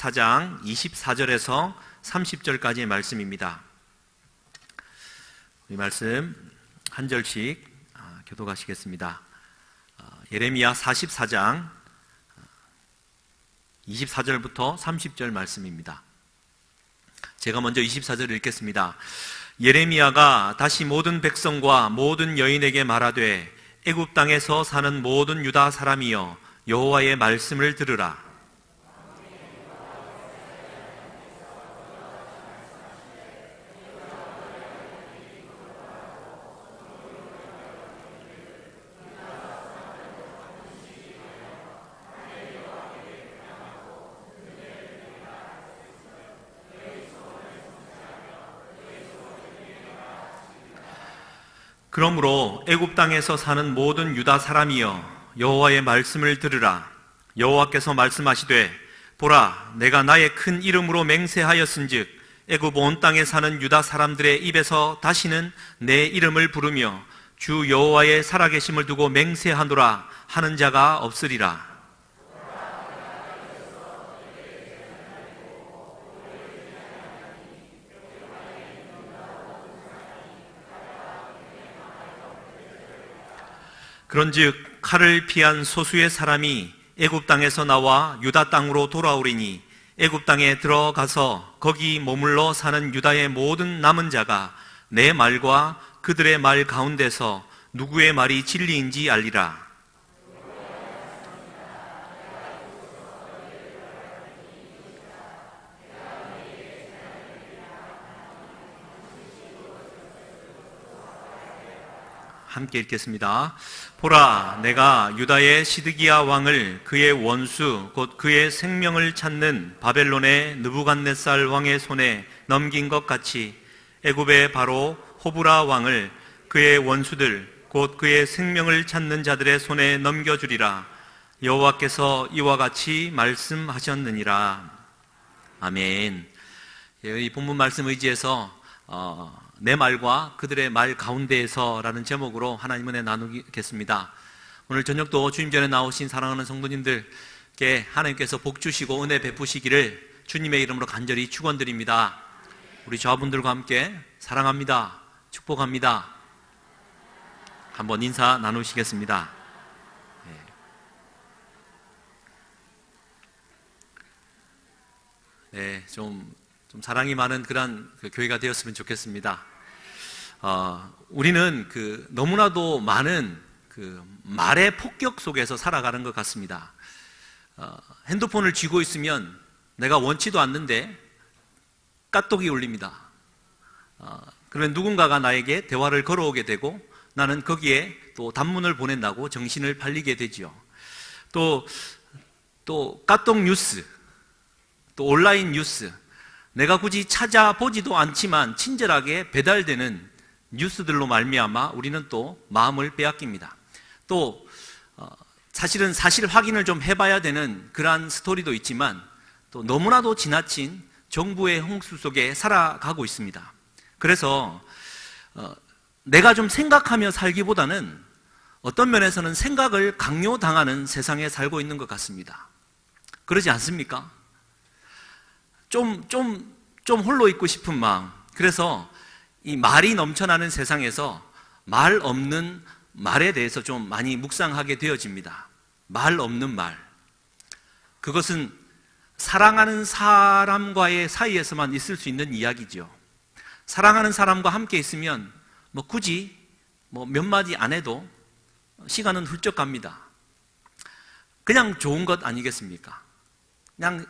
4장 24절에서 30절까지의 말씀입니다. 이 말씀 한 절씩 교독하시겠습니다. 예레미야 44장 24절부터 30절 말씀입니다. 제가 먼저 24절을 읽겠습니다. 예레미야가 다시 모든 백성과 모든 여인에게 말하되 애굽 땅에서 사는 모든 유다 사람이여 여호와의 말씀을 들으라. 그러므로 애굽 땅에서 사는 모든 유다 사람이여 여호와의 말씀을 들으라. 여호와께서 말씀하시되 보라, 내가 나의 큰 이름으로 맹세하였은즉 애굽 온 땅에 사는 유다 사람들의 입에서 다시는 내 이름을 부르며 주 여호와의 살아계심을 두고 맹세하노라 하는 자가 없으리라. 그런즉 칼을 피한 소수의 사람이 애굽 땅에서 나와 유다 땅으로 돌아오리니 애굽 땅에 들어가서 거기 머물러 사는 유다의 모든 남은 자가 내 말과 그들의 말 가운데서 누구의 말이 진리인지 알리라. 함께 읽겠습니다. 보라, 내가 유다의 시드기야 왕을 그의 원수 곧 그의 생명을 찾는 바벨론의 느부갓네살 왕의 손에 넘긴 것 같이 애굽의 바로 호브라 왕을 그의 원수들 곧 그의 생명을 찾는 자들의 손에 넘겨주리라. 여호와께서 이와 같이 말씀하셨느니라. 아멘. 이 본문 말씀 의지해서 내 말과 그들의 말 가운데에서 라는 제목으로 하나님 은혜 나누겠습니다. 오늘 저녁도 주님 전에 나오신 사랑하는 성도님들께 하나님께서 복 주시고 은혜 베푸시기를 주님의 이름으로 간절히 축원드립니다. 우리 저분들과 함께 사랑합니다, 축복합니다 한번 인사 나누시겠습니다. 네, 좀 사랑이 많은 그런 교회가 되었으면 좋겠습니다. 우리는 너무나도 많은 말의 폭격 속에서 살아가는 것 같습니다. 핸드폰을 쥐고 있으면 내가 원치도 않는데 까똑이 울립니다. 그러면 누군가가 나에게 대화를 걸어오게 되고 나는 거기에 또 단문을 보낸다고 정신을 팔리게 되지요. 또 까똑 뉴스, 또 온라인 뉴스, 내가 굳이 찾아보지도 않지만 친절하게 배달되는 뉴스들로 말미암아 우리는 또 마음을 빼앗깁니다. 또 사실은 사실 확인을 좀 해봐야 되는 그러한 스토리도 있지만 또 너무나도 지나친 정부의 홍수 속에 살아가고 있습니다. 그래서 내가 좀 생각하며 살기보다는 어떤 면에서는 생각을 강요당하는 세상에 살고 있는 것 같습니다. 그러지 않습니까? 좀 홀로 있고 싶은 마음. 그래서 이 말이 넘쳐나는 세상에서 말 없는 말에 대해서 좀 많이 묵상하게 되어집니다. 말 없는 말. 그것은 사랑하는 사람과의 사이에서만 있을 수 있는 이야기죠. 사랑하는 사람과 함께 있으면 굳이 몇 마디 안 해도 시간은 훌쩍 갑니다. 그냥 좋은 것 아니겠습니까? 그냥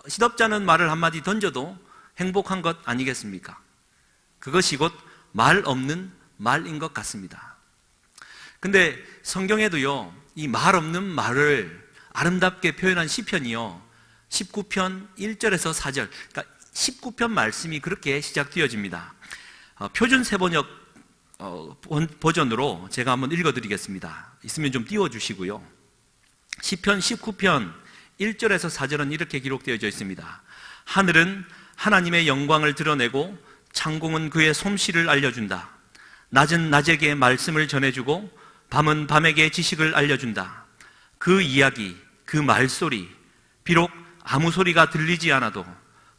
시덥잖은 말을 한마디 던져도 행복한 것 아니겠습니까? 그것이 곧 말 없는 말인 것 같습니다. 근데 성경에도요, 이 말 없는 말을 아름답게 표현한 시편이요, 19편 1절에서 4절, 그러니까 19편 말씀이 그렇게 시작되어집니다. 표준 세번역 버전으로 제가 한번 읽어드리겠습니다. 있으면 좀 띄워주시고요. 시편 19편 1절에서 4절은 이렇게 기록되어져 있습니다. 하늘은 하나님의 영광을 드러내고 창공은 그의 솜씨를 알려준다. 낮은 낮에게 말씀을 전해주고 밤은 밤에게 지식을 알려준다. 그 이야기, 그 말소리, 비록 아무 소리가 들리지 않아도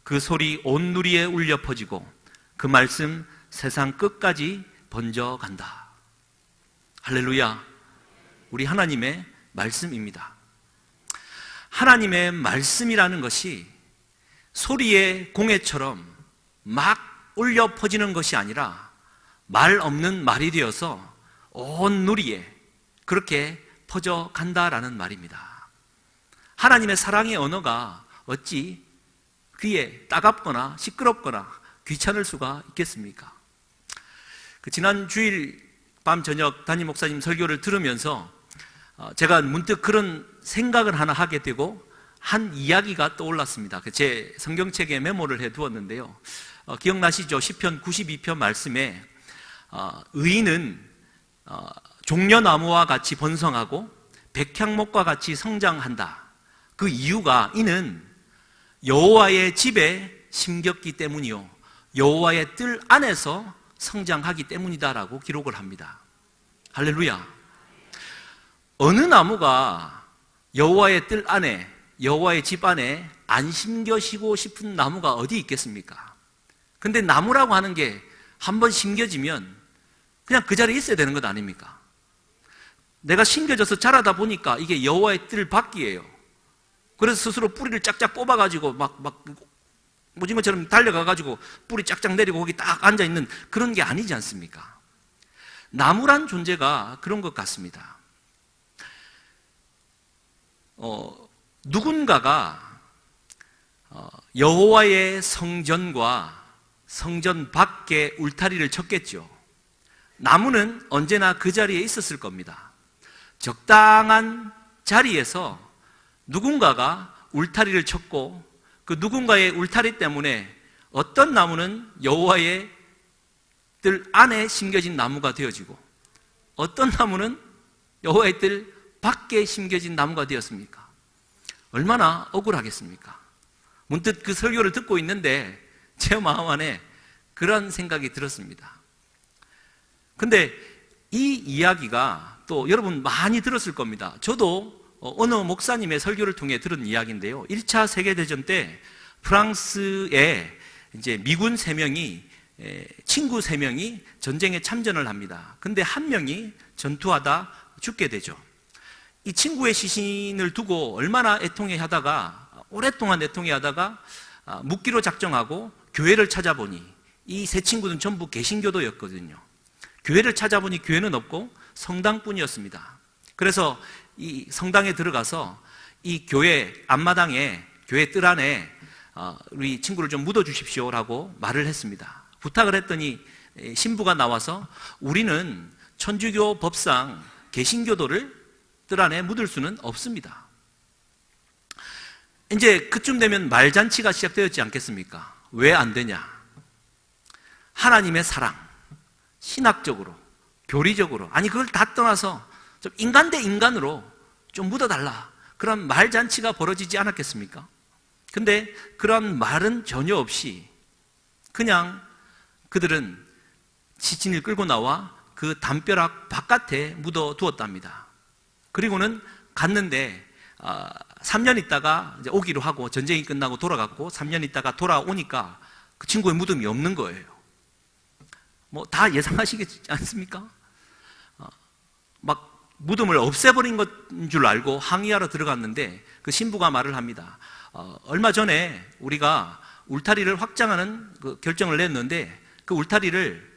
그 소리 온 누리에 울려 퍼지고 그 말씀 세상 끝까지 번져간다. 할렐루야. 우리 하나님의 말씀입니다. 하나님의 말씀이라는 것이 소리의 공해처럼 막 울려 퍼지는 것이 아니라 말 없는 말이 되어서 온 누리에 그렇게 퍼져간다라는 말입니다. 하나님의 사랑의 언어가 어찌 귀에 따갑거나 시끄럽거나 귀찮을 수가 있겠습니까? 지난 주일 밤 저녁 담임 목사님 설교를 들으면서 제가 문득 그런 생각을 하나 하게 되고 한 이야기가 떠올랐습니다. 제 성경책에 메모를 해두었는데요. 기억나시죠? 시편 92편 말씀에 의인은 종려나무와 같이 번성하고 백향목과 같이 성장한다. 그 이유가 이는 여호와의 집에 심겼기 때문이요 여호와의 뜰 안에서 성장하기 때문이다라고 기록을 합니다. 할렐루야. 어느 나무가 여호와의 뜰 안에 여호와의 집 안에 안 심겨지고 싶은 나무가 어디 있겠습니까? 근데 나무라고 하는 게 한번 심겨지면 그냥 그 자리에 있어야 되는 것 아닙니까? 내가 심겨져서 자라다 보니까 이게 여호와의 뜰 밖이에요. 그래서 스스로 뿌리를 쫙쫙 뽑아가지고 막 오징어처럼 달려가가지고 뿌리 쫙쫙 내리고 거기 딱 앉아있는 그런 게 아니지 않습니까? 나무란 존재가 그런 것 같습니다. 누군가가 여호와의 성전과 성전 밖에 울타리를 쳤겠죠. 나무는 언제나 그 자리에 있었을 겁니다. 적당한 자리에서 누군가가 울타리를 쳤고 그 누군가의 울타리 때문에 어떤 나무는 여호와의 뜰 안에 심겨진 나무가 되어지고 어떤 나무는 여호와의 뜰 밖에 심겨진 나무가 되었습니까? 얼마나 억울하겠습니까? 문득 그 설교를 듣고 있는데 제 마음 안에 그런 생각이 들었습니다. 근데 이 이야기가 또 여러분 많이 들었을 겁니다. 저도 어느 목사님의 설교를 통해 들은 이야기인데요. 1차 세계대전 때 프랑스에 이제 미군 3명이 친구 3명이 전쟁에 참전을 합니다. 근데 한 명이 전투하다 죽게 되죠. 이 친구의 시신을 두고 얼마나 애통해 하다가 오랫동안 애통해 하다가 묻기로 작정하고 교회를 찾아보니 이 세 친구는 전부 개신교도였거든요. 교회를 찾아보니 교회는 없고 성당뿐이었습니다. 그래서 이 성당에 들어가서 이 교회 앞마당에 교회 뜰 안에 우리 친구를 좀 묻어주십시오라고 말을 했습니다. 부탁을 했더니 신부가 나와서 우리는 천주교 법상 개신교도를 뜰 안에 묻을 수는 없습니다. 이제 그쯤 되면 말잔치가 시작되었지 않겠습니까? 왜 안 되냐? 하나님의 사랑, 신학적으로, 교리적으로, 아니 그걸 다 떠나서 좀 인간 대 인간으로 좀 묻어달라, 그런 말잔치가 벌어지지 않았겠습니까? 근데 그런 말은 전혀 없이 그냥 그들은 시신을 끌고 나와 그 담벼락 바깥에 묻어두었답니다. 그리고는 갔는데 3년 있다가 이제 오기로 하고 전쟁이 끝나고 돌아갔고 3년 있다가 돌아오니까 그 친구의 무덤이 없는 거예요. 뭐 다 예상하시겠지 않습니까? 막 무덤을 없애버린 것인 줄 알고 항의하러 들어갔는데 그 신부가 말을 합니다. 얼마 전에 우리가 울타리를 확장하는 그 결정을 냈는데 그 울타리를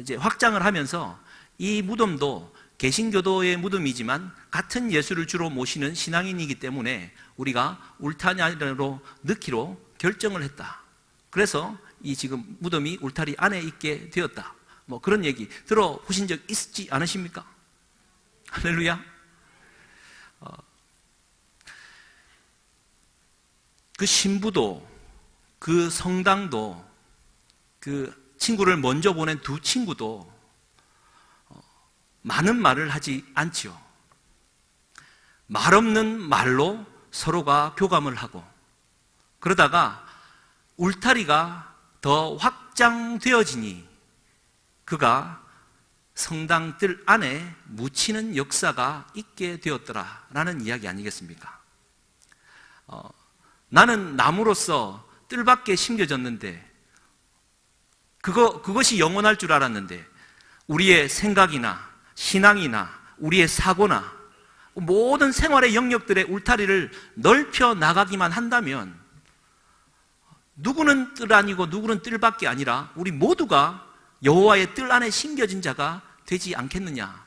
이제 확장을 하면서 이 무덤도 개신교도의 무덤이지만 같은 예수를 주로 모시는 신앙인이기 때문에 우리가 울타리 안으로 넣기로 결정을 했다. 그래서 이 지금 무덤이 울타리 안에 있게 되었다. 뭐 그런 얘기 들어보신 적 있지 않으십니까? 할렐루야. 그 신부도 그 성당도 그 친구를 먼저 보낸 두 친구도 많은 말을 하지 않지요. 말 없는 말로 서로가 교감을 하고 그러다가 울타리가 더 확장되어지니 그가 성당 뜰 안에 묻히는 역사가 있게 되었더라라는 이야기 아니겠습니까? 나는 나무로서 뜰밖에 심겨졌는데 그것이 영원할 줄 알았는데 우리의 생각이나 신앙이나 우리의 사고나 모든 생활의 영역들의 울타리를 넓혀 나가기만 한다면 누구는 뜰 아니고 누구는 뜰밖에 아니라 우리 모두가 여호와의 뜰 안에 심겨진 자가 되지 않겠느냐,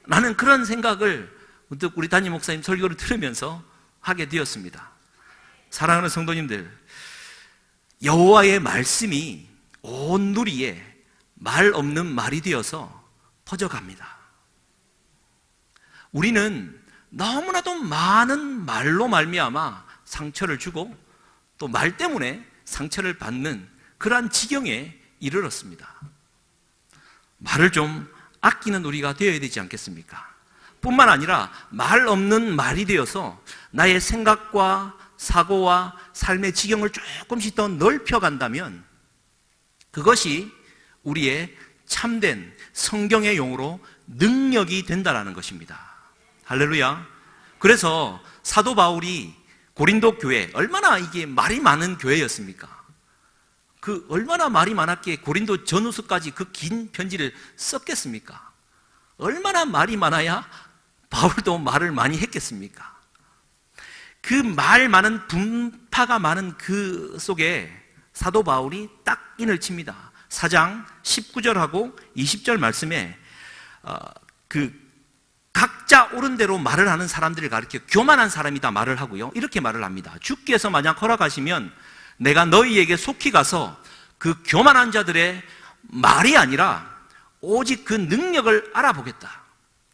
라는 그런 생각을 문득 우리 담임 목사님 설교를 들으면서 하게 되었습니다. 사랑하는 성도님들, 여호와의 말씀이 온 누리에 말 없는 말이 되어서 퍼져갑니다. 우리는 너무나도 많은 말로 말미암아 상처를 주고 또 말 때문에 상처를 받는 그러한 지경에 이르렀습니다. 말을 좀 아끼는 우리가 되어야 되지 않겠습니까? 뿐만 아니라 말 없는 말이 되어서 나의 생각과 사고와 삶의 지경을 조금씩 더 넓혀간다면 그것이 우리의 참된 성경의 용어로 능력이 된다는 것입니다. 할렐루야. 그래서 사도 바울이 고린도 교회, 얼마나 이게 말이 많은 교회였습니까? 그 얼마나 말이 많았기에 고린도 전후서까지 그 긴 편지를 썼겠습니까? 얼마나 말이 많아야 바울도 말을 많이 했겠습니까? 그 말 많은 분파가 많은 그 속에 사도 바울이 딱 인을 칩니다. 4장 19절하고 20절 말씀에 각자 옳은 대로 말을 하는 사람들을 가리켜 교만한 사람이다 말을 하고요, 이렇게 말을 합니다. 주께서 만약 허락하시면 내가 너희에게 속히 가서 그 교만한 자들의 말이 아니라 오직 그 능력을 알아보겠다.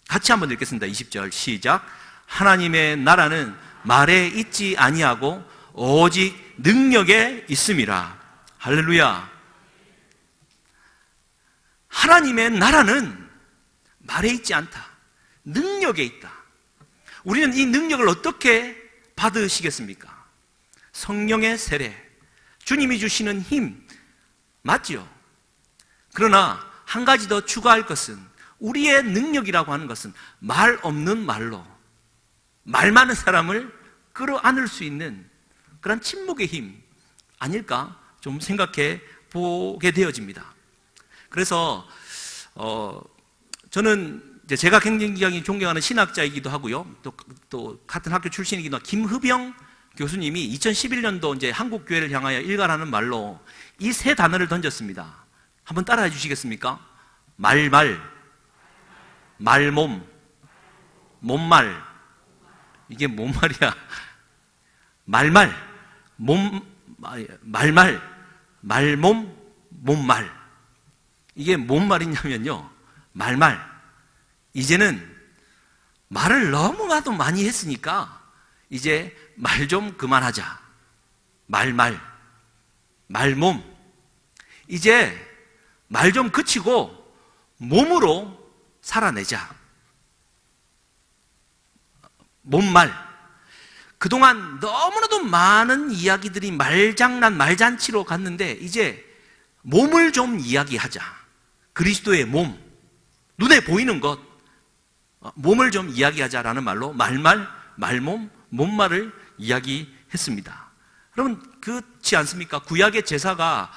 같이 한번 읽겠습니다. 20절 시작. 하나님의 나라는 말에 있지 아니하고 오직 능력에 있음이라. 할렐루야. 하나님의 나라는 말에 있지 않다, 능력에 있다. 우리는 이 능력을 어떻게 받으시겠습니까? 성령의 세례, 주님이 주시는 힘, 맞지요? 그러나 한 가지 더 추가할 것은 우리의 능력이라고 하는 것은 말 없는 말로 말 많은 사람을 끌어안을 수 있는 그런 침묵의 힘 아닐까 좀 생각해 보게 되어집니다. 그래서 저는 제가 굉장히 존경하는 신학자이기도 하고요, 또 같은 학교 출신이기도 한 김흡영 교수님이 2011년도 이제 한국 교회를 향하여 일갈하는 말로 이 세 단어를 던졌습니다. 한번 따라해 주시겠습니까? 말말, 말몸, 몸말. 이게 뭔 말이야? 말말, 말말, 말몸, 몸말. 이게 뭔 말이냐면요, 말말. 이제는 말을 너무나도 많이 했으니까 이제 말 좀 그만하자. 말몸. 이제 말 좀 그치고 몸으로 살아내자. 몸말. 그동안 너무나도 많은 이야기들이 말장난, 말잔치로 갔는데 이제 몸을 좀 이야기하자. 그리스도의 몸, 눈에 보이는 것, 몸을 좀 이야기하자라는 말로 말말, 말몸, 몸말을 이야기했습니다. 여러분, 그렇지 않습니까? 구약의 제사가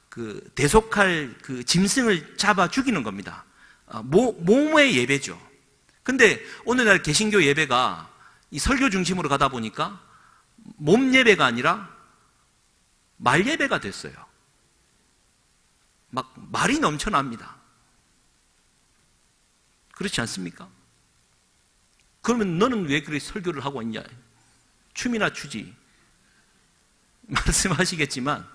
그 대속할 그 짐승을 잡아 죽이는 겁니다. 몸의 예배죠. 근데 오늘날 개신교 예배가 이 설교 중심으로 가다 보니까 몸 예배가 아니라 말 예배가 됐어요. 막 말이 넘쳐납니다. 그렇지 않습니까? 그러면 너는 왜 그렇게 설교를 하고 있냐? 춤이나 추지. 말씀하시겠지만,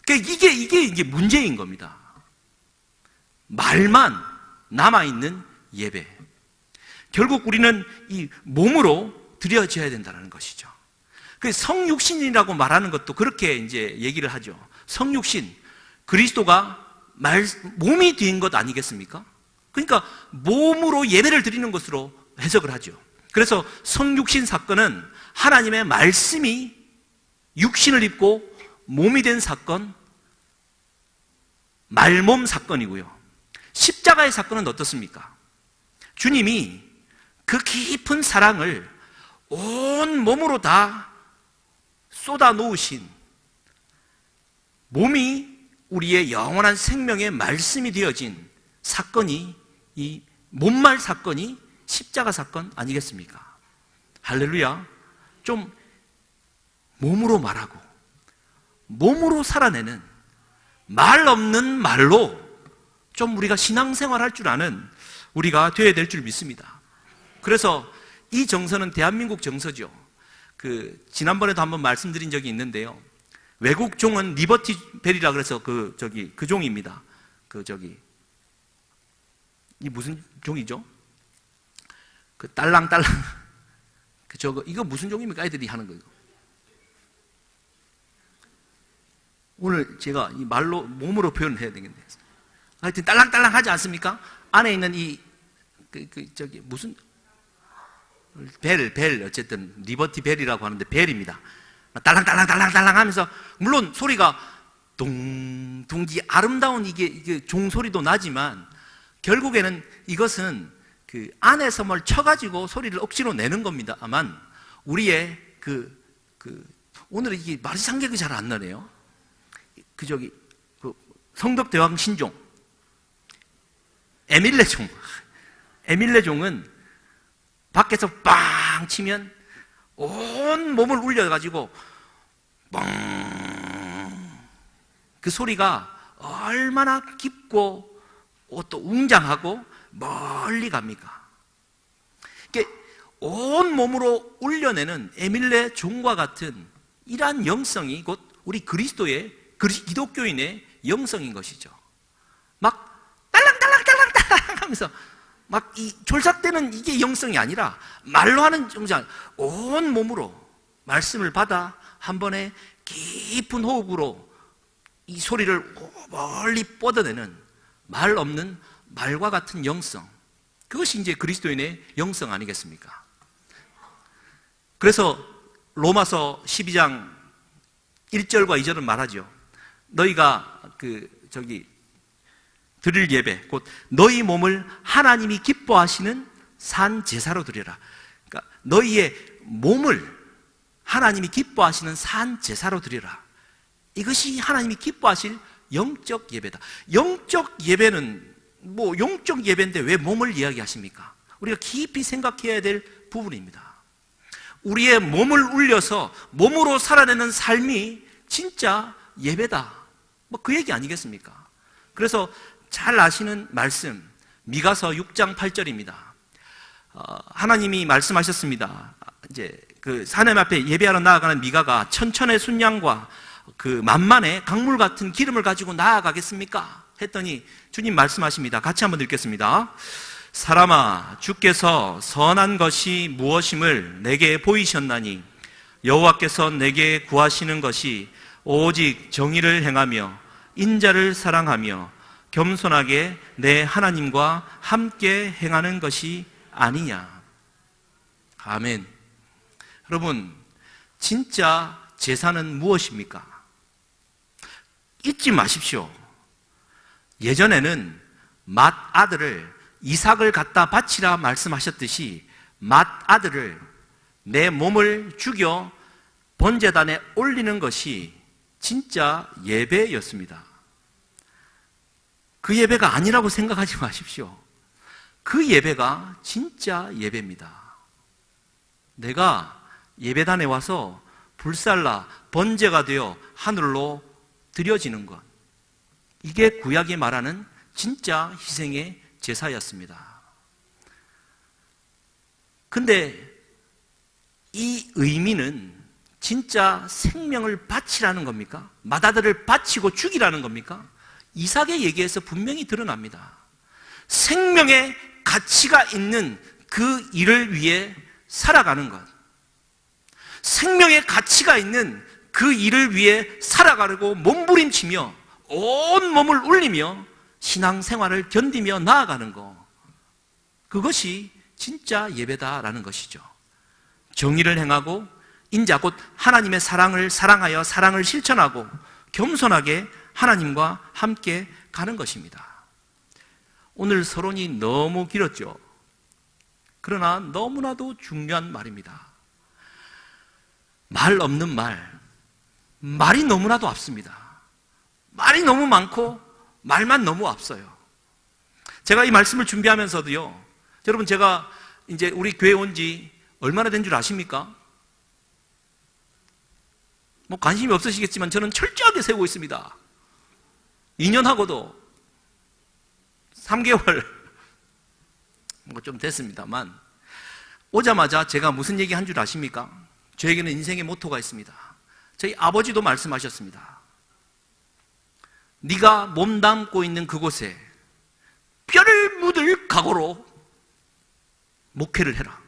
이게 문제인 겁니다. 말만 남아있는 예배. 결국 우리는 이 몸으로 드려져야 된다는 것이죠. 그 성육신이라고 말하는 것도 그렇게 이제 얘기를 하죠. 성육신, 그리스도가 몸이 된 것 아니겠습니까? 그러니까 몸으로 예배를 드리는 것으로 해석을 하죠. 그래서 성육신 사건은 하나님의 말씀이 육신을 입고 몸이 된 사건, 말몸 사건이고요. 십자가의 사건은 어떻습니까? 주님이 그 깊은 사랑을 온 몸으로 다 쏟아 놓으신 몸이 우리의 영원한 생명의 말씀이 되어진 사건이, 이 못말 사건이 십자가 사건 아니겠습니까? 할렐루야. 좀 몸으로 말하고 몸으로 살아내는, 말 없는 말로 좀 우리가 신앙생활 할 줄 아는 우리가 되어야 될 줄 믿습니다. 그래서 이 정서는 대한민국 정서죠. 지난번에도 한번 말씀드린 적이 있는데요. 외국 종은 리버티 벨이라 그래서 그 종입니다. 이 무슨 종이죠? 딸랑딸랑. 이거 무슨 종입니까? 애들이 하는 거. 오늘 제가 이 말로, 몸으로 표현을 해야 되겠네요. 하여튼 딸랑딸랑 하지 않습니까? 안에 있는 무슨, 벨, 어쨌든, 리버티 벨이라고 하는데 벨입니다. 딸랑딸랑딸랑딸랑 하면서, 물론 소리가 둥둥, 아름다운 이게 종소리도 나지만, 결국에는 이것은 안에서 뭘 쳐가지고 소리를 억지로 내는 겁니다만, 우리의 오늘 이게 말이 상격이 잘 안 나네요. 성덕대왕 신종, 에밀레종은 밖에서 빵 치면 온 몸을 울려가지고 뻥, 그 소리가 얼마나 깊고 또 웅장하고 멀리 갑니까? 온 몸으로 울려내는 에밀레종과 같은 이러한 영성이 곧 우리 기독교인의 영성인 것이죠. 막 딸랑딸랑딸랑딸랑 하면서 막 이 졸삭대는 이게 영성이 아니라 말로 하는 영성, 온 몸으로 말씀을 받아 한 번에 깊은 호흡으로 이 소리를 멀리 뻗어내는 말 없는 말과 같은 영성, 그것이 이제 그리스도인의 영성 아니겠습니까? 그래서 로마서 12장 1절과 2절은 말하죠. 너희가 드릴 예배, 곧 너희 몸을 하나님이 기뻐하시는 산 제사로 드려라. 그러니까 너희의 몸을 하나님이 기뻐하시는 산 제사로 드려라. 이것이 하나님이 기뻐하실 영적 예배다. 영적 예배는 영적 예배인데 왜 몸을 이야기하십니까? 우리가 깊이 생각해야 될 부분입니다. 우리의 몸을 울려서 몸으로 살아내는 삶이 진짜 예배다. 그 얘기 아니겠습니까? 그래서 잘 아시는 말씀, 미가서 6장 8절입니다. 하나님이 말씀하셨습니다. 이제 하나님 앞에 예배하러 나아가는 미가가 천천의 순양과 만만의 강물 같은 기름을 가지고 나아가겠습니까? 했더니 주님 말씀하십니다. 같이 한번 읽겠습니다. 사람아, 주께서 선한 것이 무엇임을 내게 보이셨나니 여호와께서 내게 구하시는 것이 오직 정의를 행하며 인자를 사랑하며 겸손하게 내 하나님과 함께 행하는 것이 아니냐. 아멘. 여러분, 진짜 제사는 무엇입니까? 잊지 마십시오. 예전에는 맏아들을 이삭을 갖다 바치라 말씀하셨듯이 맏아들을 내 몸을 죽여 번제단에 올리는 것이 진짜 예배였습니다. 그 예배가 아니라고 생각하지 마십시오. 그 예배가 진짜 예배입니다. 내가 예배단에 와서 불살라 번제가 되어 하늘로 드려지는 것, 이게 구약이 말하는 진짜 희생의 제사였습니다. 근데 이 의미는 진짜 생명을 바치라는 겁니까? 맏아들을 바치고 죽이라는 겁니까? 이삭의 얘기에서 분명히 드러납니다. 생명의 가치가 있는 그 일을 위해 살아가는 것, 생명의 가치가 있는 그 일을 위해 살아가려고 몸부림치며 온 몸을 울리며 신앙생활을 견디며 나아가는 것, 그것이 진짜 예배다라는 것이죠. 정의를 행하고 인자 곧 하나님의 사랑을 사랑하여 사랑을 실천하고 겸손하게 하나님과 함께 가는 것입니다. 오늘 서론이 너무 길었죠. 그러나 너무나도 중요한 말입니다. 말 없는 말, 말이 너무나도 앞섭니다. 말이 너무 많고 말만 너무 앞서요. 제가 이 말씀을 준비하면서도요, 여러분, 제가 이제 우리 교회 온 지 얼마나 된 줄 아십니까? 뭐 관심이 없으시겠지만 저는 철저하게 세우고 있습니다. 2년 하고도 3개월 뭐 좀 됐습니다만, 오자마자 제가 무슨 얘기 한 줄 아십니까? 저에게는 인생의 모토가 있습니다. 저희 아버지도 말씀하셨습니다. 네가 몸담고 있는 그곳에 뼈를 묻을 각오로 목회를 해라.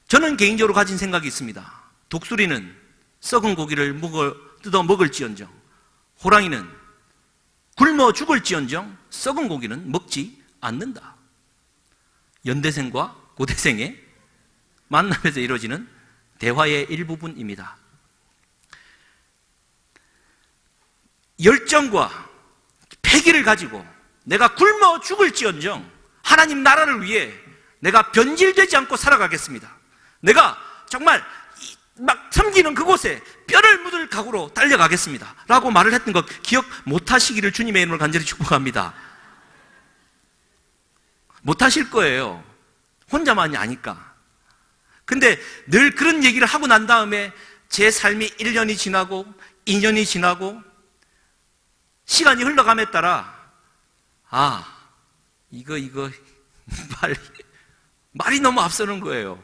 저는 개인적으로 가진 생각이 있습니다. 독수리는 썩은 고기를 뜯어 먹을지언정, 호랑이는 굶어 죽을지언정 썩은 고기는 먹지 않는다. 연대생과 고대생의 만남에서 이루어지는 대화의 일부분입니다. 열정과 패기를 가지고 내가 굶어 죽을지언정 하나님 나라를 위해 내가 변질되지 않고 살아가겠습니다. 내가 정말 막 섬기는 그곳에 뼈를 묻을 각오로 달려가겠습니다 라고 말을 했던 것 기억 못하시기를 주님의 이름으로 간절히 축복합니다. 못하실 거예요. 혼자만이 아니까. 근데 늘 그런 얘기를 하고 난 다음에 제 삶이 1년이 지나고 2년이 지나고 시간이 흘러감에 따라 이거 말이 너무 앞서는 거예요.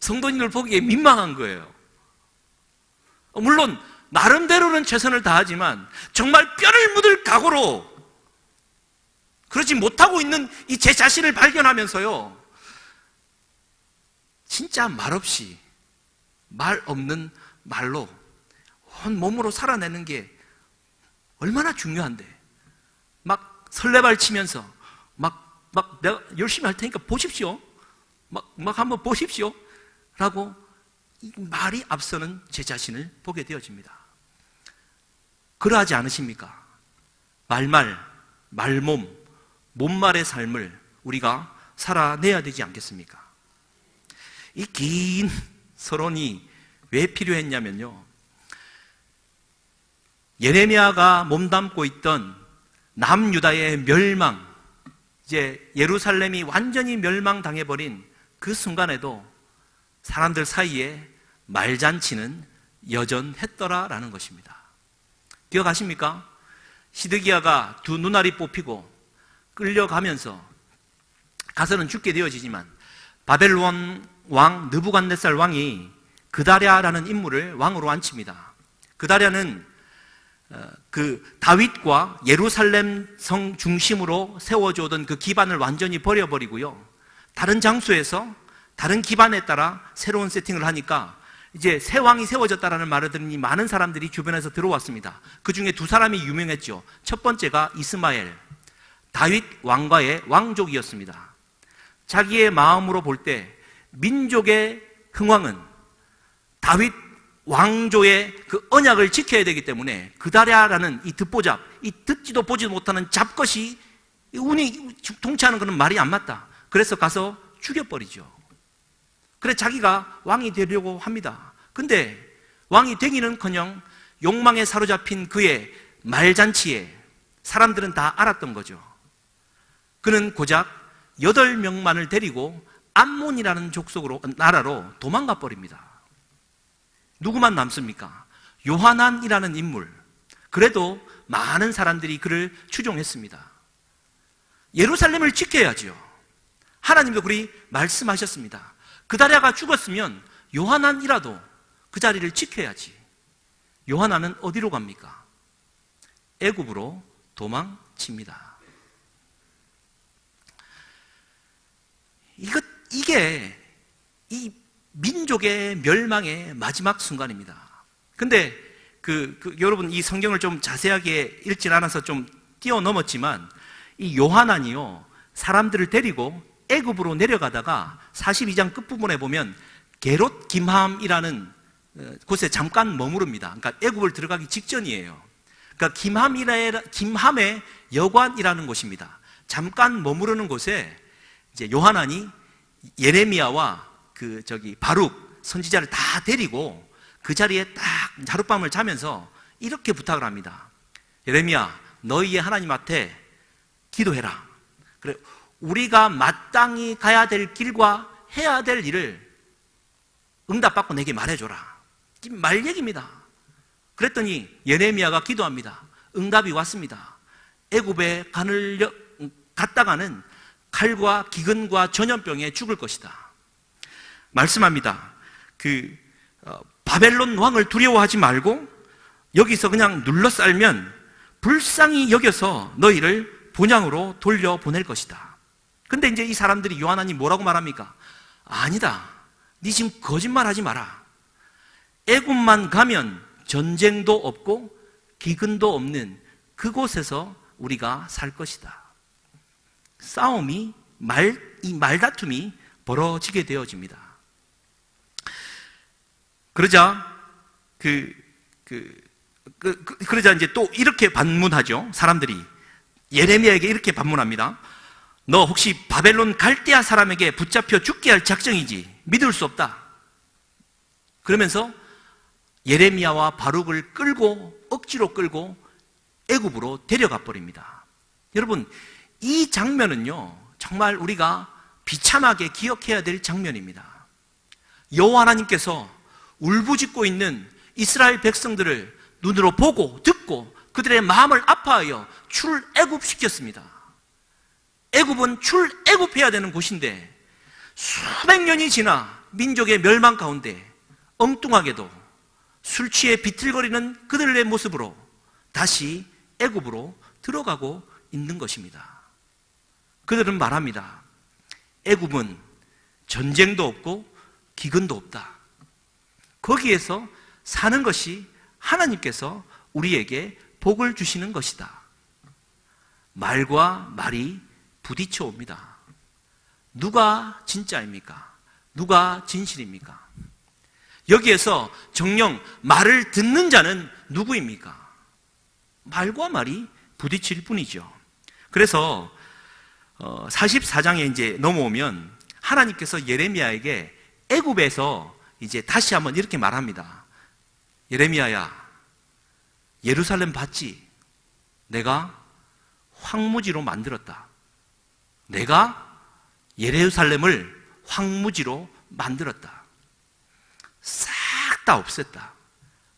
성도님을 보기에 민망한 거예요. 물론 나름대로는 최선을 다하지만 정말 뼈를 묻을 각오로 그러지 못하고 있는 이 제 자신을 발견하면서요, 진짜 말없이, 말 없는 말로 온 몸으로 살아내는 게 얼마나 중요한데, 막 설레발치면서 막 내가 열심히 할 테니까 보십시오, 막 한번 보십시오 라고 이 말이 앞서는 제 자신을 보게 되어집니다. 그러하지 않으십니까? 말몸, 몸말의 삶을 우리가 살아내야 되지 않겠습니까? 이 긴 서론이 왜 필요했냐면요, 예레미야가 몸담고 있던 남유다의 멸망, 이제 예루살렘이 완전히 멸망당해버린 그 순간에도 사람들 사이에 말잔치는 여전했더라라는 것입니다. 기억하십니까? 시드기야가 두 눈알이 뽑히고 끌려가면서 가서는 죽게 되어지지만 바벨론 왕 느부갓네살 왕이 그다랴라는 인물을 왕으로 앉힙니다. 그다랴는 그 다윗과 예루살렘 성 중심으로 세워주던 그 기반을 완전히 버려버리고요, 다른 장소에서 다른 기반에 따라 새로운 세팅을 하니까 이제 새 왕이 세워졌다라는 말을 들으니 많은 사람들이 주변에서 들어왔습니다. 그 중에 두 사람이 유명했죠. 첫 번째가 이스마엘, 다윗 왕과의 왕족이었습니다. 자기의 마음으로 볼 때 민족의 흥왕은 다윗 왕조의 그 언약을 지켜야 되기 때문에 그다랴라는 이 듣보잡, 이 듣지도 보지도 못하는 잡것이 운이 통치하는 것은 말이 안 맞다. 그래서 가서 죽여버리죠. 그래 자기가 왕이 되려고 합니다. 근데 왕이 되기는커녕 욕망에 사로잡힌 그의 말잔치에 사람들은 다 알았던 거죠. 그는 고작 8명만을 데리고 암몬이라는 족속으로, 나라로 도망가 버립니다. 누구만 남습니까? 요하난이라는 인물. 그래도 많은 사람들이 그를 추종했습니다. 예루살렘을 지켜야죠. 하나님도 그리 말씀하셨습니다. 그다랴가 죽었으면 요하난이라도 그 자리를 지켜야지. 요하난은 어디로 갑니까? 애굽으로 도망칩니다. 이게 이 민족의 멸망의 마지막 순간입니다. 근데 여러분 이 성경을 좀 자세하게 읽진 않아서 좀 뛰어넘었지만 이 요하난이요, 사람들을 데리고 애굽으로 내려가다가 42장 끝부분에 보면 게롯 김함이라는 곳에 잠깐 머무릅니다. 그러니까 애굽을 들어가기 직전이에요. 그러니까 김함의 여관이라는 곳입니다. 잠깐 머무르는 곳에 이제 요하난이 예레미야와 바룩 선지자를 다 데리고 그 자리에 딱 하룻밤을 자면서 이렇게 부탁을 합니다. 예레미야, 너희의 하나님한테 기도해라. 그래, 우리가 마땅히 가야 될 길과 해야 될 일을 응답받고 내게 말해줘라. 말 얘기입니다. 그랬더니 예레미야가 기도합니다. 응답이 왔습니다. 애굽에 갔다가는 칼과 기근과 전염병에 죽을 것이다. 말씀합니다. 바벨론 왕을 두려워하지 말고 여기서 그냥 눌러쌀면 불쌍히 여겨서 너희를 본향으로 돌려보낼 것이다. 근데 이제 이 사람들이 요하나님 뭐라고 말합니까? 아니다. 네 지금 거짓말하지 마라. 애굽만 가면 전쟁도 없고 기근도 없는 그곳에서 우리가 살 것이다. 싸움이 이 말다툼이 벌어지게 되어집니다. 그러자 그러자 이제 또 이렇게 반문하죠. 사람들이 예레미야에게 이렇게 반문합니다. 너 혹시 바벨론 갈대아 사람에게 붙잡혀 죽게 할 작정이지? 믿을 수 없다. 그러면서 예레미야와 바룩을 억지로 끌고 애굽으로 데려가 버립니다. 여러분, 이 장면은요, 정말 우리가 비참하게 기억해야 될 장면입니다. 여호와 하나님께서 울부짖고 있는 이스라엘 백성들을 눈으로 보고 듣고 그들의 마음을 아파하여 출애굽시켰습니다. 애굽은 출애굽해야 되는 곳인데 수백 년이 지나 민족의 멸망 가운데 엉뚱하게도 술 취해 비틀거리는 그들의 모습으로 다시 애굽으로 들어가고 있는 것입니다. 그들은 말합니다. 애굽은 전쟁도 없고 기근도 없다. 거기에서 사는 것이 하나님께서 우리에게 복을 주시는 것이다. 말과 말이 부딪혀 옵니다. 누가 진짜입니까? 누가 진실입니까? 여기에서 정녕 말을 듣는 자는 누구입니까? 말과 말이 부딪힐 뿐이죠. 그래서 44장에 이제 넘어오면 하나님께서 예레미야에게 애굽에서 이제 다시 한번 이렇게 말합니다. 예레미야야, 예루살렘 봤지? 내가 황무지로 만들었다. 내가 예루살렘을 황무지로 만들었다. 싹 다 없앴다.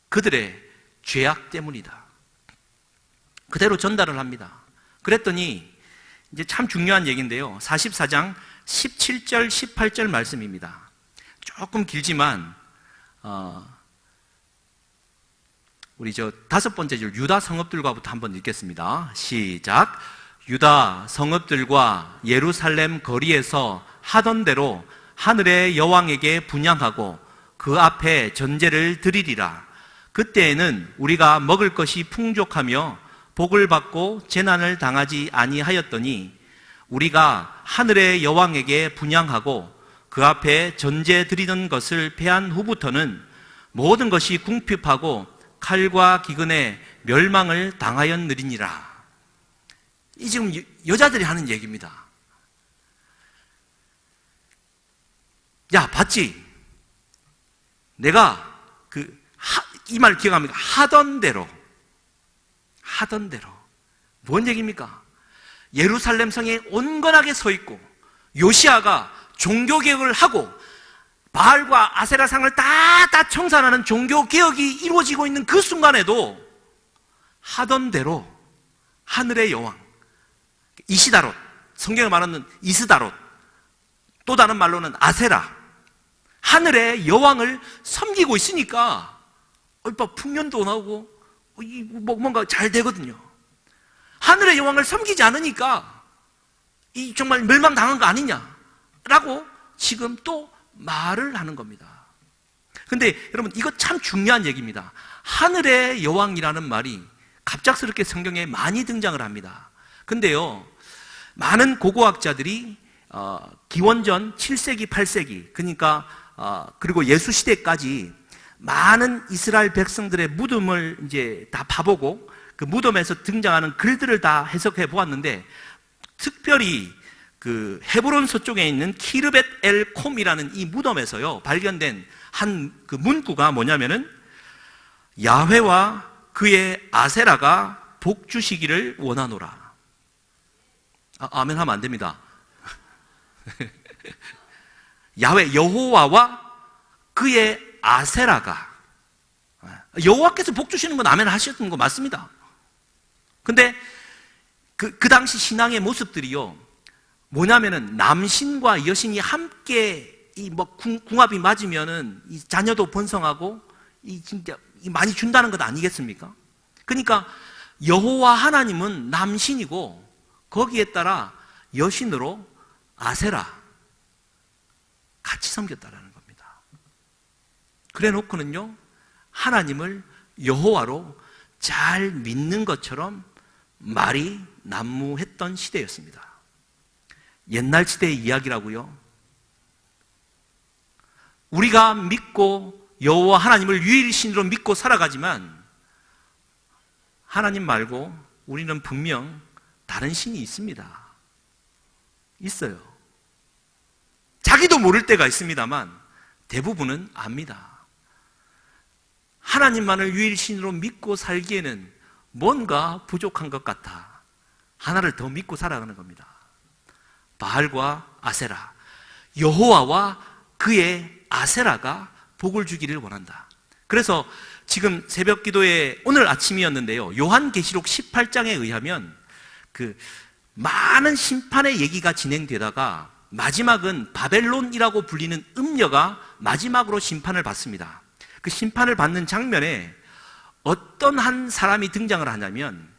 그들의 죄악 때문이다. 그대로 전달을 합니다. 그랬더니 이제 참 중요한 얘기인데요. 44장 17절, 18절 말씀입니다. 조금 길지만 우리 다섯 번째 줄 유다 성읍들과부터 한번 읽겠습니다. 시작. 유다 성읍들과 예루살렘 거리에서 하던 대로 하늘의 여왕에게 분향하고 그 앞에 전제를 드리리라. 그때에는 우리가 먹을 것이 풍족하며 복을 받고 재난을 당하지 아니하였더니 우리가 하늘의 여왕에게 분향하고 그 앞에 전제 드리던 것을 패한 후부터는 모든 것이 궁핍하고 칼과 기근에 멸망을 당하였느니라. 이 지금 여자들이 하는 얘기입니다. 야, 봤지? 내가 이 말 기억합니까? 하던 대로. 뭔 얘기입니까? 예루살렘 성에 온건하게 서 있고 요시아가 종교개혁을 하고 바알과 아세라상을 다 청산하는 종교개혁이 이루어지고 있는 그 순간에도 하던 대로 하늘의 여왕 이시다롯, 성경에 말하는 이스다롯, 또 다른 말로는 아세라, 하늘의 여왕을 섬기고 있으니까 풍년도 나오고 뭔가 잘 되거든요. 하늘의 여왕을 섬기지 않으니까 정말 멸망당한 거 아니냐라고 지금 또 말을 하는 겁니다. 근데 여러분, 이거 참 중요한 얘기입니다. 하늘의 여왕이라는 말이 갑작스럽게 성경에 많이 등장을 합니다. 근데요, 많은 고고학자들이 기원전 7세기, 8세기, 그러니까 그리고 예수 시대까지 많은 이스라엘 백성들의 무덤을 이제 다 파보고 그 무덤에서 등장하는 글들을 다 해석해 보았는데, 특별히 그 헤브론 서쪽에 있는 키르벳 엘 콤이라는 이 무덤에서요 발견된 한 그 문구가 뭐냐면은 야훼와 그의 아세라가 복 주시기를 원하노라. 아멘 하면 안 됩니다. 야훼, 여호와와 그의 아세라가, 여호와께서 복 주시는 건 아멘 하셨던 거 맞습니다. 근데 그 당시 신앙의 모습들이요, 뭐냐면은 남신과 여신이 함께 궁합이 맞으면은 이 자녀도 번성하고 진짜 많이 준다는 것 아니겠습니까? 그러니까 여호와 하나님은 남신이고 거기에 따라 여신으로 아세라 같이 섬겼다라는 겁니다. 그래 놓고는요, 하나님을 여호와로 잘 믿는 것처럼 말이 난무했던 시대였습니다. 옛날 시대의 이야기라고요. 우리가 믿고 여호와 하나님을 유일신으로 믿고 살아가지만 하나님 말고 우리는 분명 다른 신이 있습니다. 있어요. 자기도 모를 때가 있습니다만 대부분은 압니다. 하나님만을 유일신으로 믿고 살기에는 뭔가 부족한 것 같아 하나를 더 믿고 살아가는 겁니다. 바알과 아세라, 여호와와 그의 아세라가 복을 주기를 원한다. 그래서 지금 새벽 기도에 오늘 아침이었는데요, 요한계시록 18장에 의하면 그 많은 심판의 얘기가 진행되다가 마지막은 바벨론이라고 불리는 음녀가 마지막으로 심판을 받습니다. 그 심판을 받는 장면에 어떤 한 사람이 등장을 하냐면,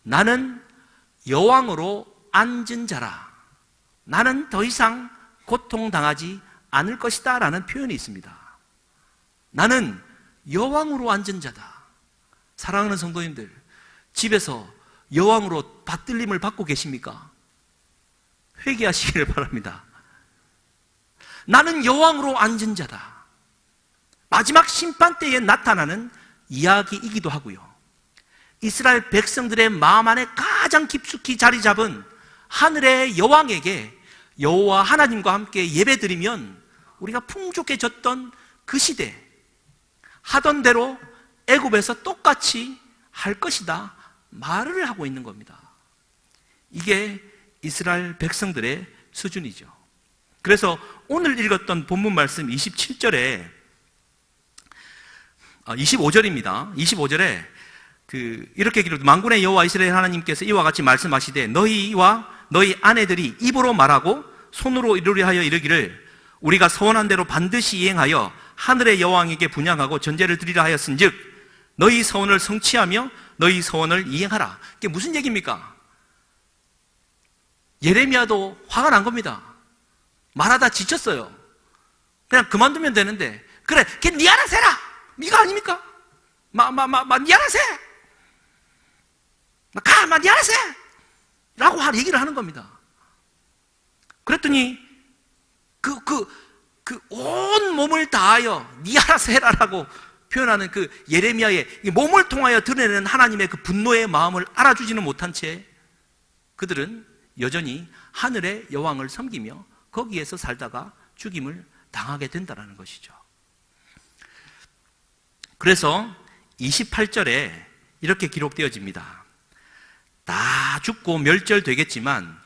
나는 여왕으로 앉은 자라, 나는 더 이상 고통당하지 않을 것이다 라는 표현이 있습니다. 나는 여왕으로 앉은 자다. 사랑하는 성도님들, 집에서 여왕으로 받들림을 받고 계십니까? 회개하시기를 바랍니다. 나는 여왕으로 앉은 자다. 마지막 심판 때에 나타나는 이야기이기도 하고요, 이스라엘 백성들의 마음 안에 가장 깊숙이 자리 잡은 하늘의 여왕에게 여호와 하나님과 함께 예배드리면 우리가 풍족해졌던 그 시대, 하던 대로 애굽에서 똑같이 할 것이다 말을 하고 있는 겁니다. 이게 이스라엘 백성들의 수준이죠. 그래서 오늘 읽었던 본문 말씀 27절에 25절입니다. 25절에 이렇게 기록, 만군의 여호와 이스라엘 하나님께서 이와 같이 말씀하시되 너희와 너희 아내들이 입으로 말하고 손으로 이루려 하여 이르기를 우리가 서원한 대로 반드시 이행하여 하늘의 여왕에게 분향하고 전제를 드리라 하였은즉 너희 서원을 성취하며 너희 서원을 이행하라. 이게 무슨 얘기입니까? 예레미야도 화가 난 겁니다. 말하다 지쳤어요. 그냥 그만두면 되는데, 그래, 걔 니 알아서 해라! 네가 아닙니까? 니 알아서 해! 니 알아서 해! 라고 얘기를 하는 겁니다. 그랬더니 온 몸을 다하여 니 알아서 해라라고 표현하는 그 예레미야의 몸을 통하여 드러내는 하나님의 그 분노의 마음을 알아주지는 못한 채 그들은 여전히 하늘의 여왕을 섬기며 거기에서 살다가 죽임을 당하게 된다는 것이죠. 그래서 28절에 이렇게 기록되어집니다. 다 죽고 멸절되겠지만